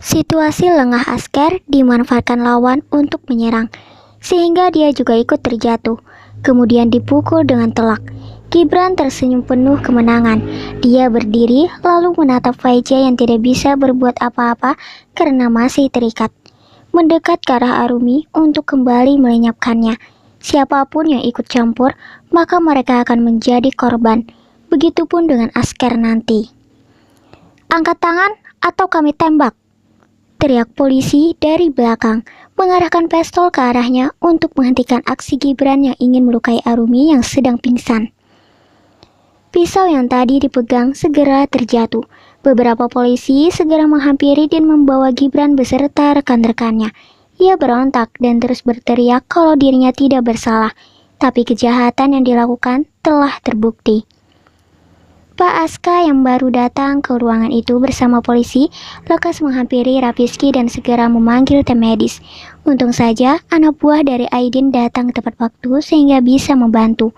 Situasi lengah Asker dimanfaatkan lawan untuk menyerang, sehingga dia juga ikut terjatuh, kemudian dipukul dengan telak. Gibran tersenyum penuh kemenangan. Dia berdiri lalu menatap Faiza yang tidak bisa berbuat apa-apa karena masih terikat. Mendekat ke arah Arumi untuk kembali melenyapkannya. Siapapun yang ikut campur, maka mereka akan menjadi korban. Begitupun dengan Asker nanti. Angkat tangan atau kami tembak, teriak polisi dari belakang, mengarahkan pistol ke arahnya untuk menghentikan aksi Gibran yang ingin melukai Arumi yang sedang pingsan. Pisau yang tadi dipegang segera terjatuh. Beberapa polisi segera menghampiri dan membawa Gibran beserta rekan-rekannya. Ia berontak dan terus berteriak kalau dirinya tidak bersalah, tapi kejahatan yang dilakukan telah terbukti. Pak Aska yang baru datang ke ruangan itu bersama polisi lekas menghampiri Rafizky dan segera memanggil tim medis. Untung saja anak buah dari Aidin datang tepat waktu sehingga bisa membantu.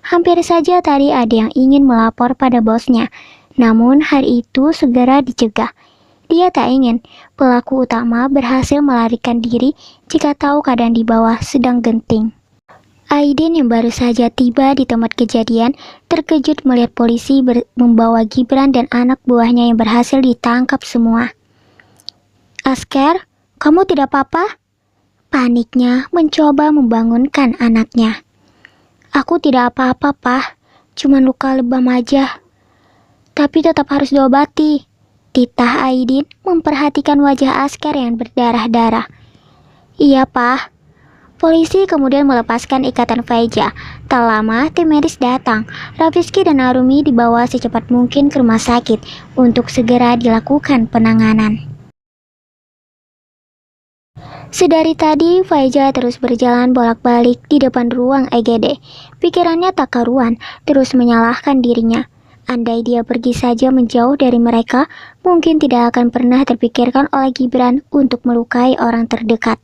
Hampir saja tadi ada yang ingin melapor pada bosnya, namun hari itu segera dicegah. Dia tak ingin pelaku utama berhasil melarikan diri jika tahu keadaan di bawah sedang genting. Aidin yang baru saja tiba di tempat kejadian terkejut melihat polisi membawa Gibran dan anak buahnya yang berhasil ditangkap semua. Asker, kamu tidak apa-apa? Paniknya mencoba membangunkan anaknya. Aku tidak apa-apa, Pak. Cuma luka lebam aja. Tapi tetap harus diobati. Titah Aidin memperhatikan wajah Asker yang berdarah-darah. Iya, Pak. Polisi kemudian melepaskan ikatan Faiza. Tak lama, tim medis datang. Rafizky dan Arumi dibawa secepat mungkin ke rumah sakit untuk segera dilakukan penanganan. Sedari tadi, Faiza terus berjalan bolak-balik di depan ruang IGD. Pikirannya tak karuan, terus menyalahkan dirinya. Andai dia pergi saja menjauh dari mereka, mungkin tidak akan pernah terpikirkan oleh Gibran untuk melukai orang terdekat.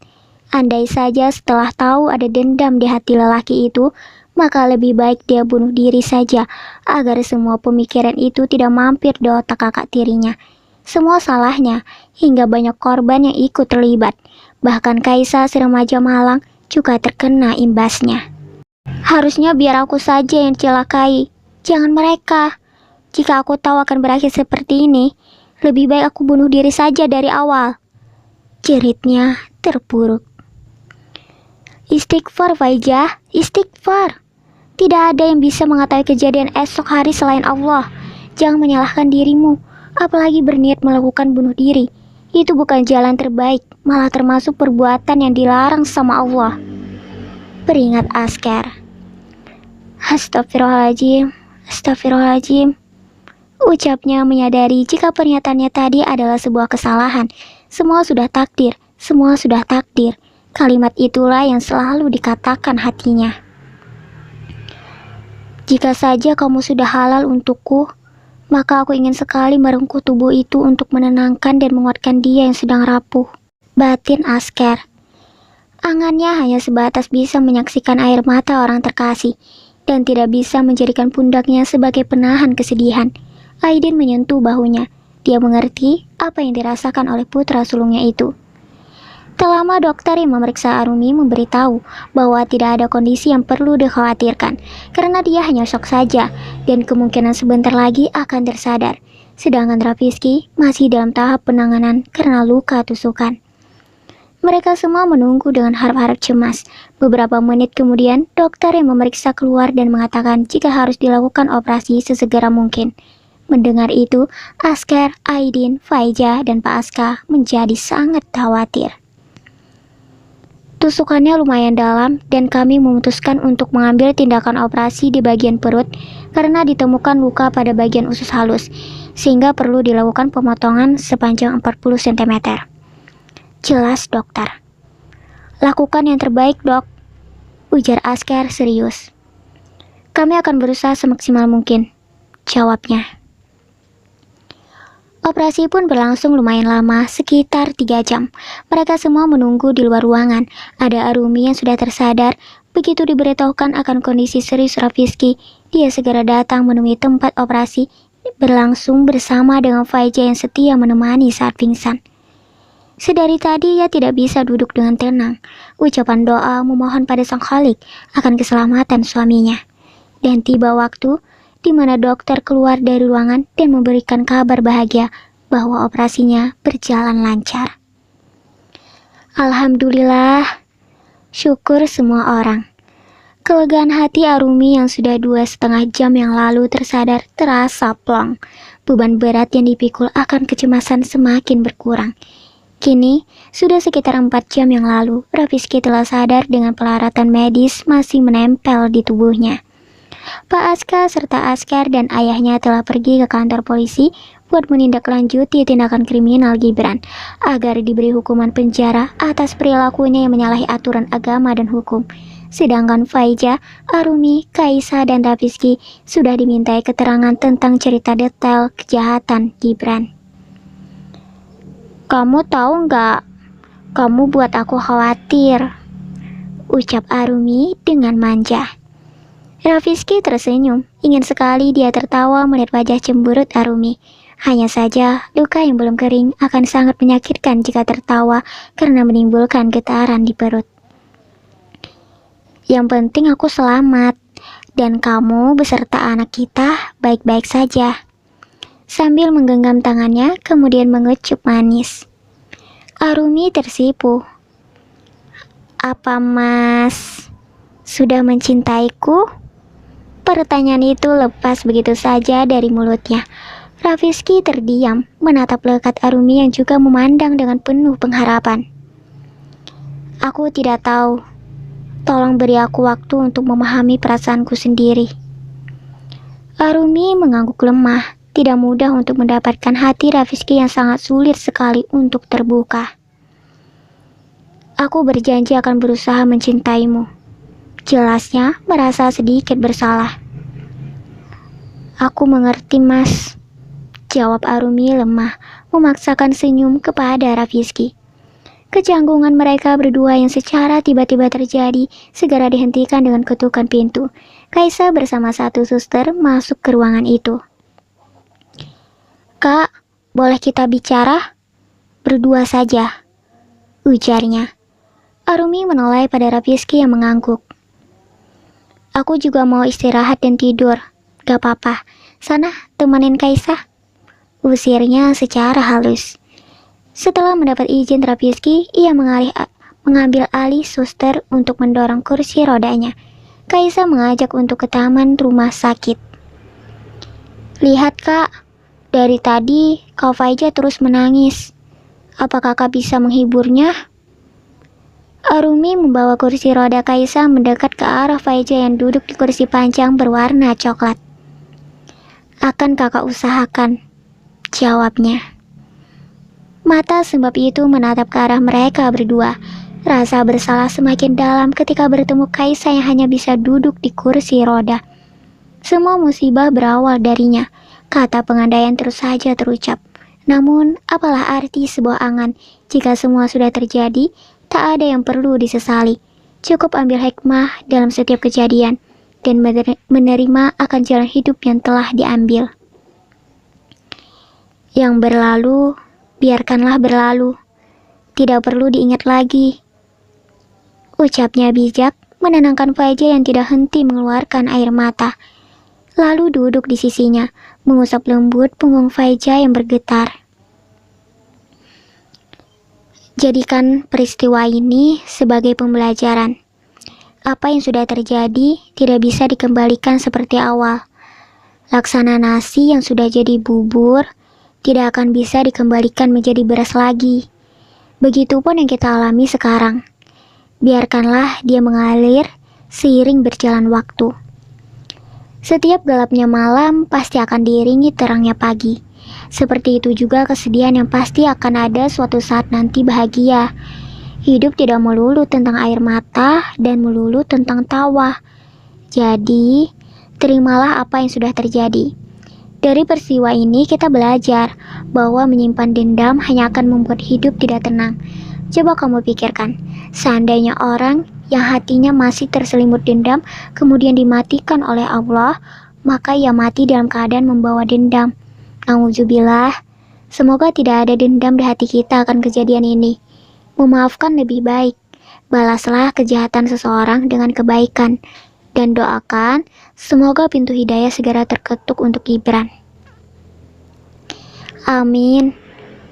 Andai saja setelah tahu ada dendam di hati lelaki itu, maka lebih baik dia bunuh diri saja, agar semua pemikiran itu tidak mampir di otak kakak tirinya. Semua salahnya, hingga banyak korban yang ikut terlibat. Bahkan Kaisa seremaja Malang juga terkena imbasnya. Harusnya biar aku saja yang celakai, jangan mereka. Jika aku tahu akan berakhir seperti ini, lebih baik aku bunuh diri saja dari awal. Jeritnya terpuruk. Istighfar Faiza, istighfar. Tidak ada yang bisa mengetahui kejadian esok hari selain Allah. Jangan menyalahkan dirimu, apalagi berniat melakukan bunuh diri. Itu bukan jalan terbaik, malah termasuk perbuatan yang dilarang sama Allah. Peringat Asker. Astagfirullahaladzim, astagfirullahaladzim. Ucapnya menyadari jika pernyataannya tadi adalah sebuah kesalahan. Semua sudah takdir, semua sudah takdir. Kalimat itulah yang selalu dikatakan hatinya. Jika saja kamu sudah halal untukku, maka aku ingin sekali merengkuh tubuh itu untuk menenangkan dan menguatkan dia yang sedang rapuh. Batin Asker. Angannya hanya sebatas bisa menyaksikan air mata orang terkasih, dan tidak bisa menjadikan pundaknya sebagai penahan kesedihan. Aidin menyentuh bahunya. Dia mengerti apa yang dirasakan oleh putra sulungnya itu. Tak lama dokter yang memeriksa Arumi memberitahu bahwa tidak ada kondisi yang perlu dikhawatirkan karena dia hanya shock saja dan kemungkinan sebentar lagi akan tersadar. Sedangkan Rafizky masih dalam tahap penanganan karena luka tusukan. Mereka semua menunggu dengan harap-harap cemas. Beberapa menit kemudian, dokter yang memeriksa keluar dan mengatakan jika harus dilakukan operasi sesegera mungkin. Mendengar itu, Asker, Aidin, Faiza, dan Pak Aska menjadi sangat khawatir. Tusukannya lumayan dalam dan kami memutuskan untuk mengambil tindakan operasi di bagian perut karena ditemukan luka pada bagian usus halus, sehingga perlu dilakukan pemotongan sepanjang 40 cm. Jelas dokter. Lakukan yang terbaik dok, ujar Asker serius. Kami akan berusaha semaksimal mungkin, jawabnya. Operasi pun berlangsung lumayan lama, sekitar 3 jam. Mereka semua menunggu di luar ruangan. Ada Arumi yang sudah tersadar. Begitu diberitahukan akan kondisi serius Rafizky, dia segera datang menemui tempat operasi berlangsung bersama dengan Faiza yang setia menemani saat pingsan. Sedari tadi ia tidak bisa duduk dengan tenang. Ucapan doa memohon pada Sang Khalik akan keselamatan suaminya. Dan tiba waktu di mana dokter keluar dari ruangan dan memberikan kabar bahagia bahwa operasinya berjalan lancar. Alhamdulillah, syukur semua orang. Kelegaan hati Arumi yang sudah 2,5 jam yang lalu tersadar terasa plong. Beban berat yang dipikul akan kecemasan semakin berkurang. Kini, sudah sekitar 4 jam yang lalu, Rafizky telah sadar dengan peralatan medis masih menempel di tubuhnya. Pak Aska serta Askar dan ayahnya telah pergi ke kantor polisi buat menindaklanjuti tindakan kriminal Gibran agar diberi hukuman penjara atas perilakunya yang menyalahi aturan agama dan hukum. Sedangkan Faiza, Arumi, Kaisa, dan Rafizky sudah dimintai keterangan tentang cerita detail kejahatan Gibran. Kamu tahu nggak? Kamu buat aku khawatir, ucap Arumi dengan manja. Rafizky tersenyum, ingin sekali dia tertawa melihat wajah cemberut Arumi. Hanya saja, luka yang belum kering akan sangat menyakitkan jika tertawa karena menimbulkan getaran di perut. Yang penting aku selamat, dan kamu beserta anak kita baik-baik saja. Sambil menggenggam tangannya, kemudian mengecup manis. Arumi tersipu. Apa Mas sudah mencintaiku? Pertanyaan itu lepas begitu saja dari mulutnya. Rafizky terdiam, menatap lekat Arumi yang juga memandang dengan penuh pengharapan. Aku tidak tahu. Tolong beri aku waktu untuk memahami perasaanku sendiri. Arumi mengangguk lemah. Tidak mudah untuk mendapatkan hati Rafizky yang sangat sulit sekali untuk terbuka. Aku berjanji akan berusaha mencintaimu. Jelasnya merasa sedikit bersalah. Aku mengerti, Mas. Jawab Arumi lemah, memaksakan senyum kepada Rafizky. Kecanggungan mereka berdua yang secara tiba-tiba terjadi segera dihentikan dengan ketukan pintu. Kaisa bersama satu suster masuk ke ruangan itu. Kak, boleh kita bicara? Berdua saja, ujarnya. Arumi menoleh pada Rafizky yang mengangguk. Aku juga mau istirahat dan tidur. Gak apa-apa, sana temanin Kaisa, usirnya secara halus. Setelah mendapat izin Rafizky, ia mengambil alih suster untuk mendorong kursi rodanya. Kaisa mengajak untuk ke taman rumah sakit. Lihat kak, dari tadi Kak Faiza terus menangis. Apa kakak bisa menghiburnya? Arumi membawa kursi roda Kaisa mendekat ke arah Faiza yang duduk di kursi panjang berwarna coklat. Akan kakak usahakan, jawabnya. Mata sembab itu menatap ke arah mereka berdua. Rasa bersalah semakin dalam ketika bertemu Kaisa yang hanya bisa duduk di kursi roda. Semua musibah berawal darinya. Kata pengandaian terus saja terucap. Namun, apalah arti sebuah angan jika semua sudah terjadi, tak ada yang perlu disesali. Cukup ambil hikmah dalam setiap kejadian dan menerima akan jalan hidup yang telah diambil. Yang berlalu, biarkanlah berlalu. Tidak perlu diingat lagi. Ucapnya bijak, menenangkan Faiza yang tidak henti mengeluarkan air mata. Lalu duduk di sisinya, mengusap lembut punggung Faiza yang bergetar. Jadikan peristiwa ini sebagai pembelajaran. Apa yang sudah terjadi tidak bisa dikembalikan seperti awal. Laksana nasi yang sudah jadi bubur tidak akan bisa dikembalikan menjadi beras lagi. Begitupun yang kita alami sekarang. Biarkanlah dia mengalir seiring berjalan waktu. Setiap gelapnya malam pasti akan diiringi terangnya pagi. Seperti itu juga kesedihan yang pasti akan ada suatu saat nanti bahagia. Hidup tidak melulu tentang air mata dan melulu tentang tawa. Jadi, terimalah apa yang sudah terjadi. Dari peristiwa ini kita belajar bahwa menyimpan dendam hanya akan membuat hidup tidak tenang. Coba kamu pikirkan, seandainya orang yang hatinya masih terselimut dendam kemudian dimatikan oleh Allah, maka ia mati dalam keadaan membawa dendam. Nauzubillah, Semoga tidak ada dendam di hati kita akan kejadian ini. Memaafkan lebih baik. Balaslah kejahatan seseorang dengan kebaikan. Dan doakan semoga pintu hidayah segera terketuk untuk Gibran. Amin.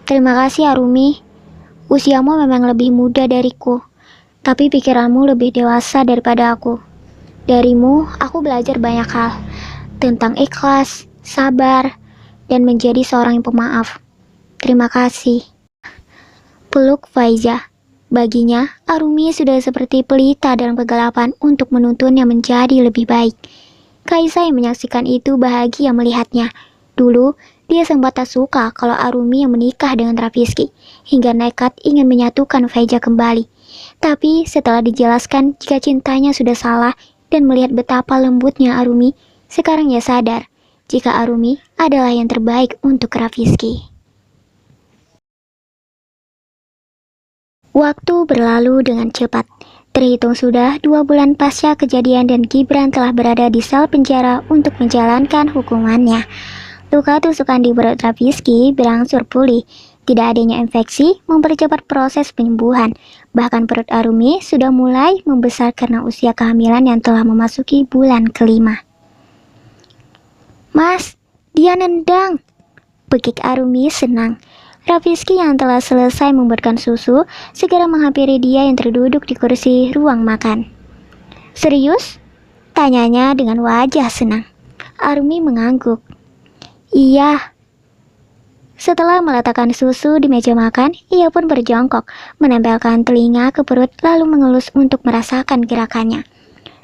Terima kasih Arumi. Usiamu memang lebih muda dariku, tapi pikiranmu lebih dewasa daripada aku. Darimu, aku belajar banyak hal tentang ikhlas, sabar, dan menjadi seorang yang pemaaf. Terima kasih. Peluk Faiza. Baginya, Arumi sudah seperti pelita dalam kegelapan untuk menuntunnya menjadi lebih baik. Kaisa yang menyaksikan itu bahagia melihatnya. Dulu, dia sempat tak suka kalau Arumi yang menikah dengan Rafizky, hingga nekat ingin menyatukan Faiza kembali. Tapi setelah dijelaskan jika cintanya sudah salah dan melihat betapa lembutnya Arumi, sekarang ia sadar jika Arumi adalah yang terbaik untuk Rafizky. Waktu berlalu dengan cepat. Terhitung sudah 2 bulan pasca kejadian dan Gibran telah berada di sel penjara untuk menjalankan hukumannya. Luka tusukan di perut Rafizky berangsur pulih. Tidak adanya infeksi mempercepat proses penyembuhan. Bahkan perut Arumi sudah mulai membesar karena usia kehamilan yang telah memasuki bulan kelima. Mas, dia nendang. Bekik Arumi senang. Rafizky yang telah selesai membuatkan susu segera menghampiri dia yang terduduk di kursi ruang makan. Serius? Tanyanya dengan wajah senang. Arumi mengangguk. Iya. Setelah meletakkan susu di meja makan, ia pun berjongkok, menempelkan telinga ke perut lalu mengelus untuk merasakan gerakannya.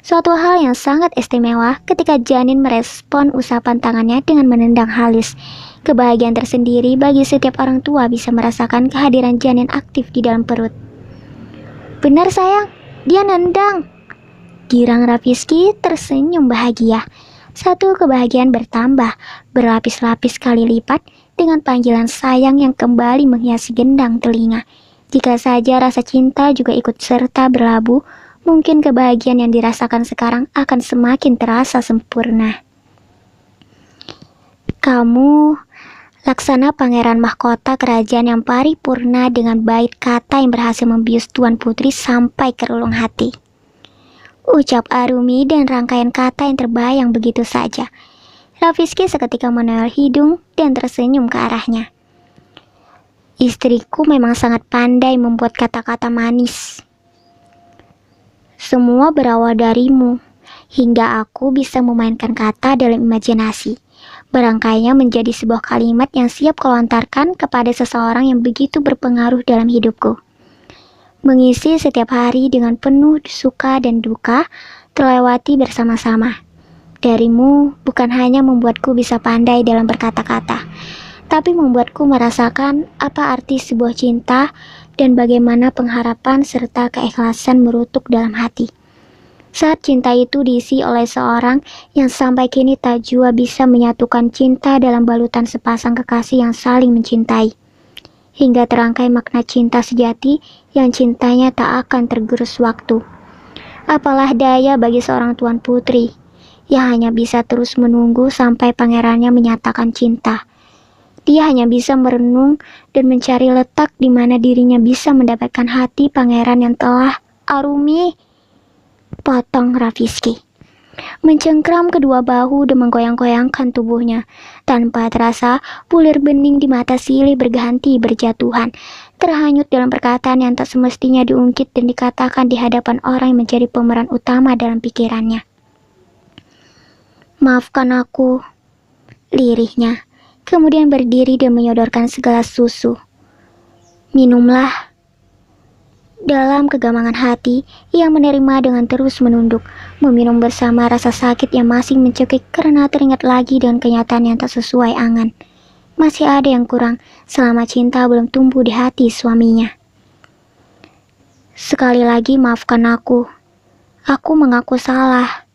Suatu hal yang sangat istimewa ketika janin merespon usapan tangannya dengan menendang halus. Kebahagiaan tersendiri bagi setiap orang tua bisa merasakan kehadiran janin aktif di dalam perut. Benar sayang, dia nendang. Girang Rafizky tersenyum bahagia. Satu kebahagiaan bertambah, berlapis-lapis kali lipat dengan panggilan sayang yang kembali menghiasi gendang telinga. Jika saja rasa cinta juga ikut serta berlabuh, mungkin kebahagiaan yang dirasakan sekarang akan semakin terasa sempurna. Kamu laksana pangeran mahkota kerajaan yang paripurna dengan bait kata yang berhasil membius Tuan Putri sampai ke relung hati. Ucap Arumi dan rangkaian kata yang terbayang begitu saja. Rafizky seketika menoleh hidung dan tersenyum ke arahnya. Istriku memang sangat pandai membuat kata-kata manis. Semua berawal darimu, hingga aku bisa memainkan kata dalam imajinasi. Berangkainya menjadi sebuah kalimat yang siap kau lontarkan kepada seseorang yang begitu berpengaruh dalam hidupku. Mengisi setiap hari dengan penuh suka dan duka, terlewati bersama-sama. Darimu bukan hanya membuatku bisa pandai dalam berkata-kata, tapi membuatku merasakan apa arti sebuah cinta dan bagaimana pengharapan serta keikhlasan merutuk dalam hati. Saat cinta itu diisi oleh seorang yang sampai kini tak jua bisa menyatukan cinta dalam balutan sepasang kekasih yang saling mencintai. Hingga terangkai makna cinta sejati yang cintanya tak akan tergerus waktu. Apalah daya bagi seorang Tuan Putri yang hanya bisa terus menunggu sampai pangerannya menyatakan cinta. Dia hanya bisa merenung dan mencari letak di mana dirinya bisa mendapatkan hati pangeran yang telah Arumi. Potong Rafizky. Mencengkram kedua bahu dan menggoyang-goyangkan tubuhnya. Tanpa terasa, bulir bening di mata silih berganti berjatuhan. Terhanyut dalam perkataan yang tak semestinya diungkit dan dikatakan di hadapan orang yang menjadi pemeran utama dalam pikirannya. Maafkan aku, lirihnya. Kemudian berdiri dan menyodorkan segelas susu. Minumlah. Dalam kegamangan hati, ia menerima dengan terus menunduk, meminum bersama rasa sakit yang masih mencekik karena teringat lagi dengan kenyataan yang tak sesuai angan. Masih ada yang kurang selama cinta belum tumbuh di hati suaminya. Sekali lagi maafkan aku. Aku mengaku salah,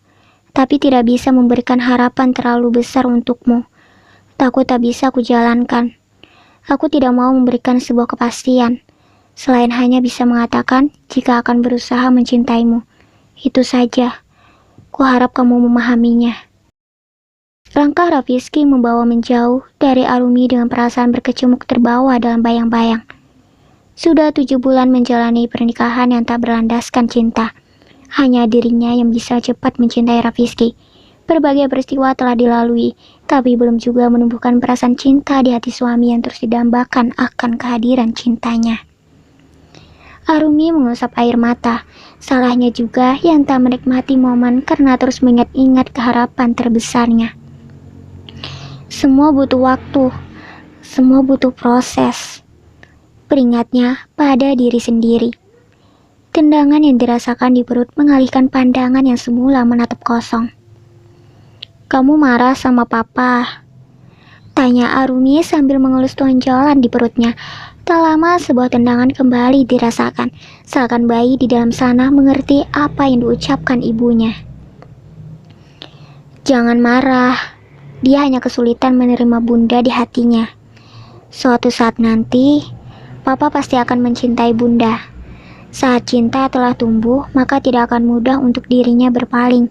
tapi tidak bisa memberikan harapan terlalu besar untukmu. Takut tak bisa kujalankan. Aku tidak mau memberikan sebuah kepastian. Selain hanya bisa mengatakan jika akan berusaha mencintaimu. Itu saja. Kuharap kamu memahaminya. Langkah Rafizky membawa menjauh dari Arumi dengan perasaan berkecamuk terbawa dalam bayang-bayang. Sudah 7 bulan menjalani pernikahan yang tak berlandaskan cinta. Hanya dirinya yang bisa cepat mencintai Rafizky. Berbagai peristiwa telah dilalui, tapi belum juga menumbuhkan perasaan cinta di hati suami yang terus didambakan akan kehadiran cintanya. Arumi mengusap air mata. Salahnya juga yang tak menikmati momen karena terus mengingat-ingat keharapan terbesarnya. Semua butuh waktu, semua butuh proses. Peringatnya pada diri sendiri. Tendangan yang dirasakan di perut mengalihkan pandangan yang semula menatap kosong. "Kamu marah sama papa?" tanya Arumi sambil mengelus tonjolan di perutnya. Tak lama sebuah tendangan kembali dirasakan, seakan bayi di dalam sana mengerti apa yang diucapkan ibunya. "Jangan marah, dia hanya kesulitan menerima bunda di hatinya. Suatu saat nanti, papa pasti akan mencintai bunda. Saat cinta telah tumbuh, maka tidak akan mudah untuk dirinya berpaling.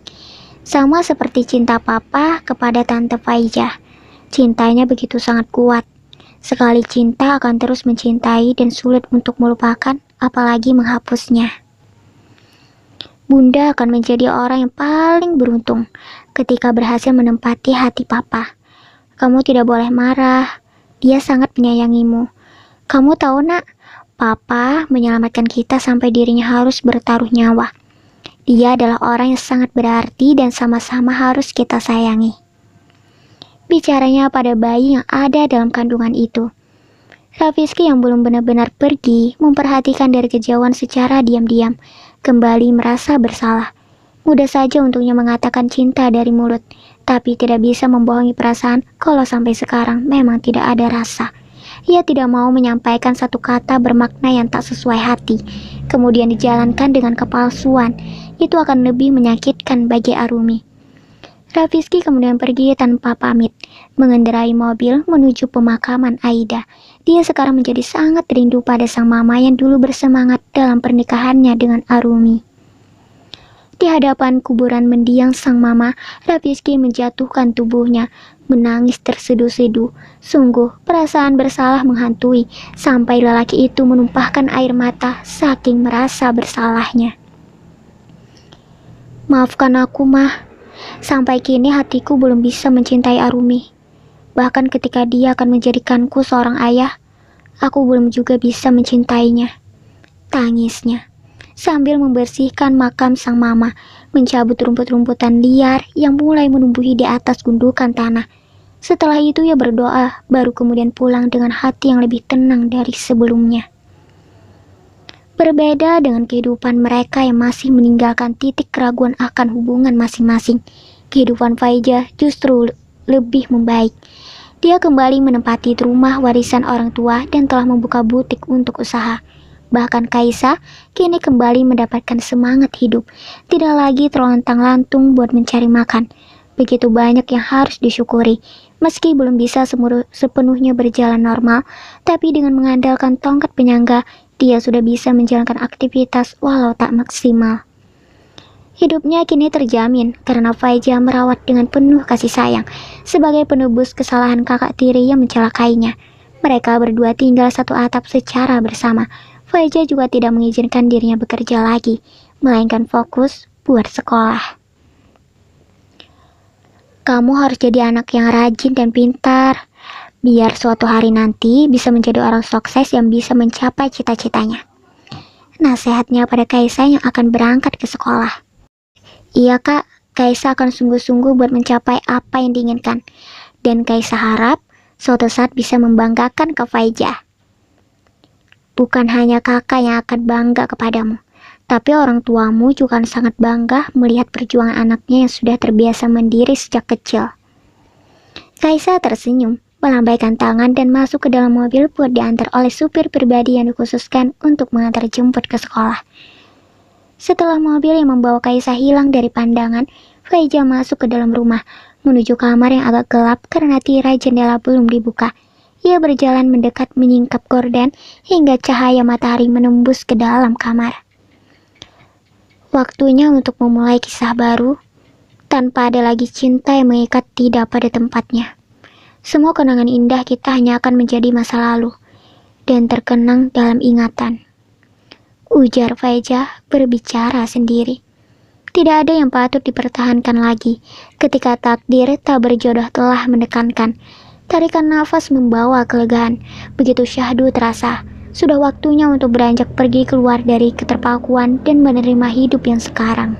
Sama seperti cinta papa kepada Tante Faijah. Cintanya begitu sangat kuat. Sekali cinta akan terus mencintai dan sulit untuk melupakan, apalagi menghapusnya. Bunda akan menjadi orang yang paling beruntung ketika berhasil menempati hati papa. Kamu tidak boleh marah, dia sangat menyayangimu. Kamu tahu nak, papa menyelamatkan kita sampai dirinya harus bertaruh nyawa. Dia adalah orang yang sangat berarti dan sama-sama harus kita sayangi." Bicaranya pada bayi yang ada dalam kandungan itu. Rafizky yang belum benar-benar pergi memperhatikan dari kejauhan secara diam-diam, kembali merasa bersalah. Mudah saja untuknya mengatakan cinta dari mulut, tapi tidak bisa membohongi perasaan kalau sampai sekarang memang tidak ada rasa. Ia tidak mau menyampaikan satu kata bermakna yang tak sesuai hati, kemudian dijalankan dengan kepalsuan. Itu akan lebih menyakitkan bagi Arumi. Rafizky kemudian pergi tanpa pamit, mengendarai mobil menuju pemakaman Aida. Dia sekarang menjadi sangat rindu pada sang mama yang dulu bersemangat dalam pernikahannya dengan Arumi. Di hadapan kuburan mendiang sang mama, Rafizky menjatuhkan tubuhnya, menangis terseduh-seduh. Sungguh, perasaan bersalah menghantui, sampai lelaki itu menumpahkan air mata saking merasa bersalahnya. "Maafkan aku, Mah. Sampai kini hatiku belum bisa mencintai Arumi. Bahkan ketika dia akan menjadikanku seorang ayah, aku belum juga bisa mencintainya," tangisnya. Sambil membersihkan makam sang mama, mencabut rumput-rumputan liar yang mulai menumbuhi di atas gundukan tanah. Setelah itu ia berdoa, baru kemudian pulang dengan hati yang lebih tenang dari sebelumnya. Berbeda dengan kehidupan mereka yang masih meninggalkan titik keraguan akan hubungan masing-masing, kehidupan Faijah justru lebih membaik. Dia kembali menempati rumah warisan orang tua dan telah membuka butik untuk usaha. Bahkan Kaisa kini kembali mendapatkan semangat hidup, tidak lagi terlontang-lantung buat mencari makan. Begitu banyak yang harus disyukuri. Meski belum bisa sepenuhnya berjalan normal, tapi dengan mengandalkan tongkat penyangga, dia sudah bisa menjalankan aktivitas walau tak maksimal. Hidupnya kini terjamin karena Faijah merawat dengan penuh kasih sayang sebagai penebus kesalahan kakak tiri yang mencelakainya. Mereka berdua tinggal satu atap secara bersama. Faijah juga tidak mengizinkan dirinya bekerja lagi, melainkan fokus buat sekolah. "Kamu harus jadi anak yang rajin dan pintar, biar suatu hari nanti bisa menjadi orang sukses yang bisa mencapai cita-citanya," nasihatnya pada Kaisa yang akan berangkat ke sekolah. "Iya kak, Kaisa akan sungguh-sungguh buat mencapai apa yang diinginkan, dan Kaisa harap suatu saat bisa membanggakan Kak Faijah. Bukan hanya kakak yang akan bangga kepadamu, tapi orang tuamu juga akan sangat bangga melihat perjuangan anaknya yang sudah terbiasa mandiri sejak kecil." Kaisa tersenyum, melambaikan tangan dan masuk ke dalam mobil buat diantar oleh supir pribadi yang dikhususkan untuk mengantar jemput ke sekolah. Setelah mobil yang membawa Kaisa hilang dari pandangan, Faijah masuk ke dalam rumah, menuju kamar yang agak gelap karena tirai jendela belum dibuka. Ia berjalan mendekat menyingkap gorden hingga cahaya matahari menembus ke dalam kamar. Waktunya untuk memulai kisah baru, tanpa ada lagi cinta yang mengikat tidak pada tempatnya. Semua kenangan indah kita hanya akan menjadi masa lalu dan terkenang dalam ingatan. Ujar Faiza berbicara sendiri. Tidak ada yang patut dipertahankan lagi ketika takdir tak berjodoh telah menekankan. Tarikan nafas membawa kelegaan. Begitu syahdu terasa, sudah waktunya untuk beranjak pergi keluar dari keterpakuan dan menerima hidup yang sekarang.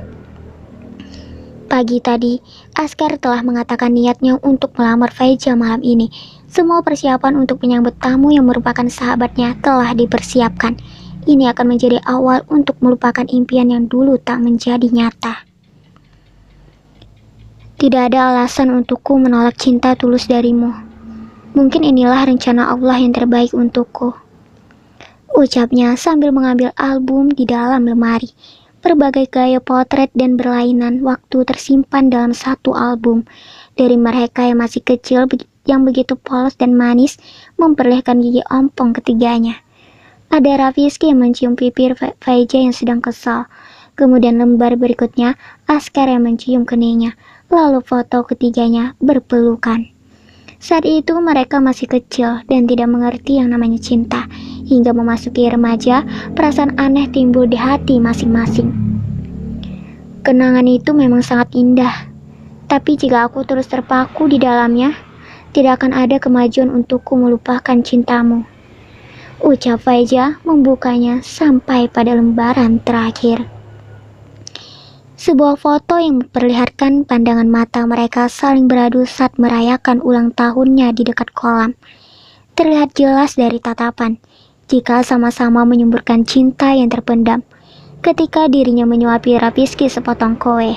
Pagi tadi, Askar telah mengatakan niatnya untuk melamar Faiza malam ini. Semua persiapan untuk menyambut tamu yang merupakan sahabatnya telah dipersiapkan. Ini akan menjadi awal untuk melupakan impian yang dulu tak menjadi nyata. Tidak ada alasan untukku menolak cinta tulus darimu. Mungkin inilah rencana Allah yang terbaik untukku. Ucapnya sambil mengambil album di dalam lemari. Berbagai gaya potret dan berlainan waktu tersimpan dalam satu album. Dari mereka yang masih kecil yang begitu polos dan manis memperlihatkan gigi ompong ketiganya. Ada Rafizky yang mencium bibir Faiza yang sedang kesal. Kemudian lembar berikutnya Askar yang mencium keningnya. Lalu foto ketiganya berpelukan. Saat itu mereka masih kecil dan tidak mengerti yang namanya cinta. Hingga memasuki remaja, perasaan aneh timbul di hati masing-masing. Kenangan itu memang sangat indah. Tapi jika aku terus terpaku di dalamnya, tidak akan ada kemajuan untukku melupakan cintamu. Ucap Faiza membukanya sampai pada lembaran terakhir. Sebuah foto yang memperlihatkan pandangan mata mereka saling beradu saat merayakan ulang tahunnya di dekat kolam. Terlihat jelas dari tatapan, jika sama-sama menyemburkan cinta yang terpendam. Ketika dirinya menyuapi Rafizky sepotong kue.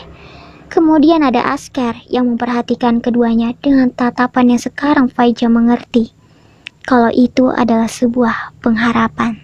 Kemudian ada Askar yang memperhatikan keduanya dengan tatapan yang sekarang Faiza mengerti kalau itu adalah sebuah pengharapan.